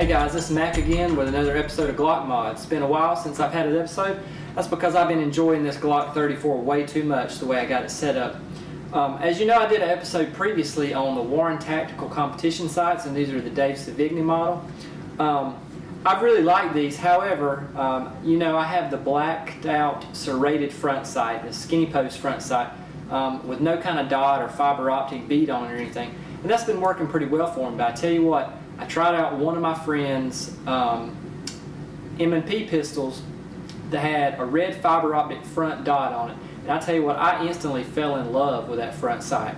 Hey guys, this is Mac again with another episode of Glock Mod. It's been a while since I've had an episode. That's because I've been enjoying this Glock 34 way too much the way I got it set up. As you know, I did an episode previously on the Warren Tactical Competition sights, and these are the Dave Sevigny model. I've really liked these. However, you know, I have the blacked out serrated front sight, the skinny post front sight, with no kind of dot or fiber optic bead on it or anything. And that's been working pretty well for me. But I tell you what, I tried out one of my friend's M&P pistols that had a red fiber optic front dot on it. And I tell you what, I instantly fell in love with that front sight.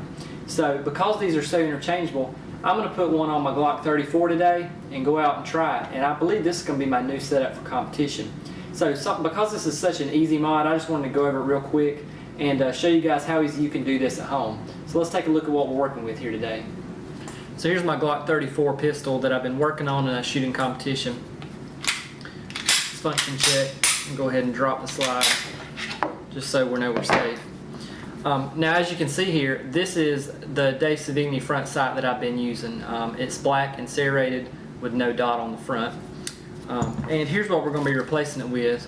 So because these are so interchangeable, I'm going to put one on my Glock 34 today and go out and try it. And I believe this is going to be my new setup for competition. So because this is such an easy mod, I just wanted to go over it real quick and show you guys how easy you can do this at home. So let's take a look at what we're working with here today. So here's my Glock 34 pistol that I've been working on in a shooting competition. Let's function check and go ahead and drop the slide just so we know we're safe. Now as you can see here, this is the Dave Sevigny front sight that I've been using. It's black and serrated with no dot on the front. And here's what we're going to be replacing it with.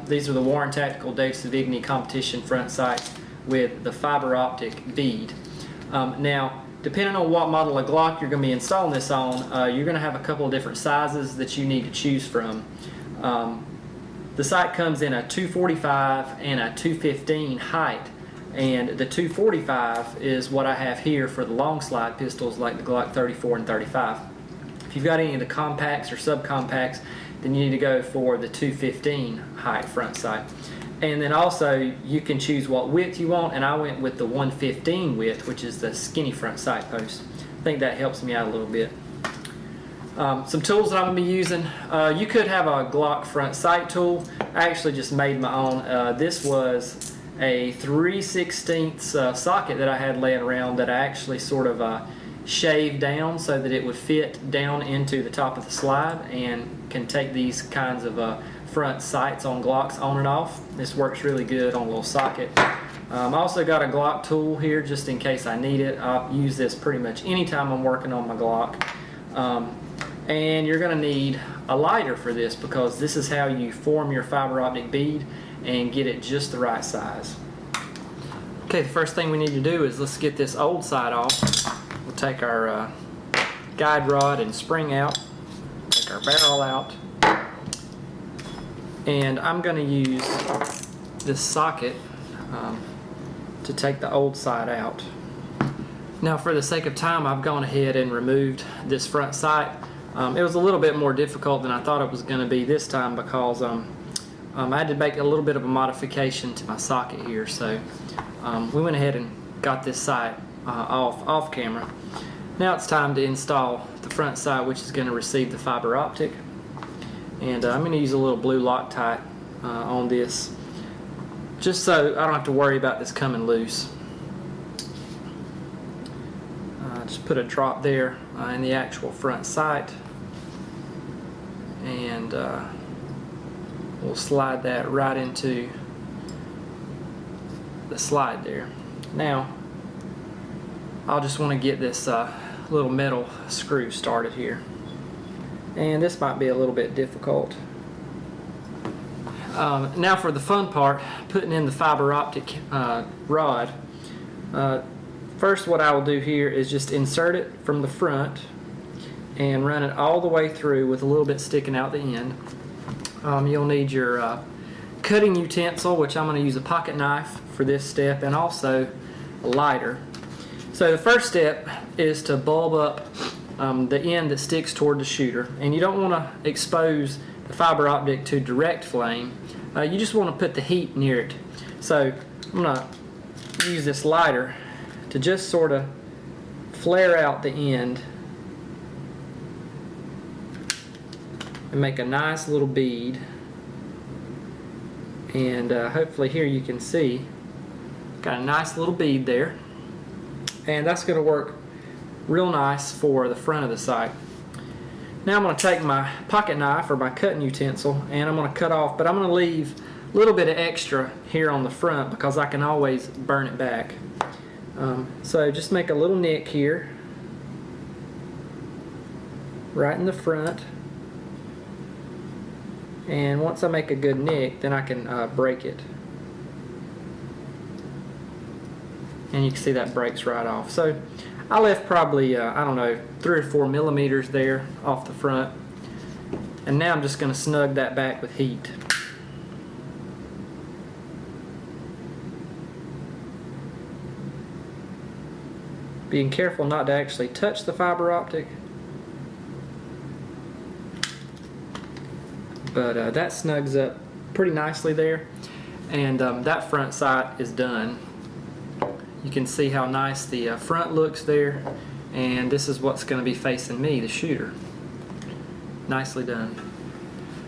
These are the Warren Tactical Dave Sevigny competition front sights with the fiber optic bead. Now depending on what model of Glock you're going to be installing this on, you're going to have a couple of different sizes that you need to choose from. The sight comes in a 245 and a 215 height, and the 245 is what I have here for the long slide pistols like the Glock 34 and 35. If you've got any of the compacts or subcompacts, then you need to go for the 215 height front sight. And then also you can choose what width you want, and I went with the 115 width, which is the skinny front sight post. I think that helps me out a little bit. Some tools that I'm going to be using. You could have a Glock front sight tool. I actually just made my own. This was a 3/16 socket that I had laying around that I actually sort of shaved down so that it would fit down into the top of the slide and can take these kinds of front sights on Glocks on and off. This works really good on a little socket. I also got a Glock tool here just in case I need it. I'll use this pretty much anytime I'm working on my Glock. And you're going to need a lighter for this because this is how you form your fiber optic bead and get it just the right size. Okay, the first thing we need to do is let's get this old side off. We'll take our guide rod and spring out, take our barrel out, and I'm going to use this socket to take the old side out. Now for the sake of time, I've gone ahead and removed this front sight. It was a little bit more difficult than I thought it was going to be this time because I had to make a little bit of a modification to my socket here. So we went ahead and got this sight off camera. Now it's time to install the front sight, which is going to receive the fiber optic. And I'm going to use a little blue Loctite on this just so I don't have to worry about this coming loose. Just put a drop there in the actual front sight, and we'll slide that right into the slide there. Now I'll just want to get this little metal screw started here, and this might be a little bit difficult. Now for the fun part, putting in the fiber optic rod. First, what I will do here is just insert it from the front and run it all the way through with a little bit sticking out the end. You'll need your cutting utensil, which I'm going to use a pocket knife for this step, and also a lighter. So the first step is to bulb up the end that sticks toward the shooter, and you don't want to expose the fiber optic to direct flame. You just want to put the heat near it. So I'm going to use this lighter to just sort of flare out the end and make a nice little bead. And hopefully here you can see got a nice little bead there, and that's going to work real nice for the front of the sight. Now I'm going to take my pocket knife or my cutting utensil and I'm going to cut off, but I'm going to leave a little bit of extra here on the front because I can always burn it back. So just make a little nick here right in the front, And once I make a good nick, then I can break it. And you can see that breaks right off. So I left probably, I don't know, 3 or 4 millimeters there off the front. And now I'm just going to snug that back with heat. Being careful not to actually touch the fiber optic. But that snugs up pretty nicely there. And that front sight is done. You can see how nice the front looks there. And this is what's going to be facing me, the shooter. Nicely done.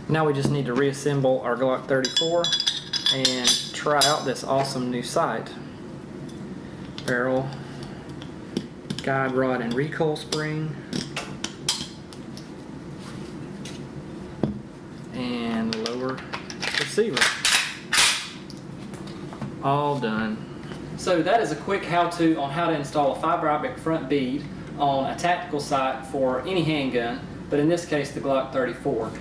Now we just need to reassemble our Glock 34 and try out this awesome new sight. Barrel, guide rod and recoil spring, and lower receiver. All done. So that is a quick how-to on how to install a fiber optic front bead on a tactical sight for any handgun, but in this case the Glock 34.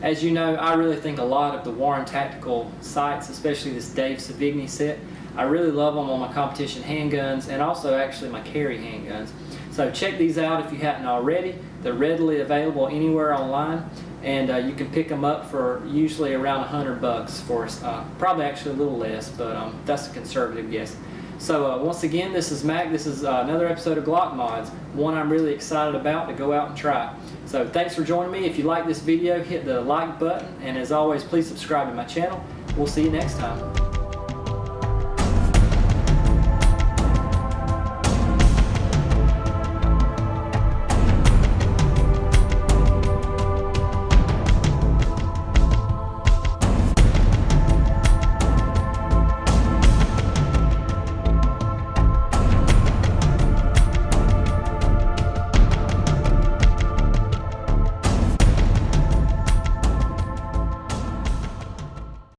As you know, I really think a lot of the Warren tactical sights, especially this Dave Sevigny set. I really love them on my competition handguns and also actually my carry handguns. So check these out if you haven't already. They're readily available anywhere online, and you can pick them up for usually around $100 for probably actually a little less, but that's a conservative guess. So once again, this is Mac. This is another episode of Glock Mods, one I'm really excited about to go out and try. So thanks for joining me. If you like this video, hit the like button, and as always, please subscribe to my channel. We'll see you next time.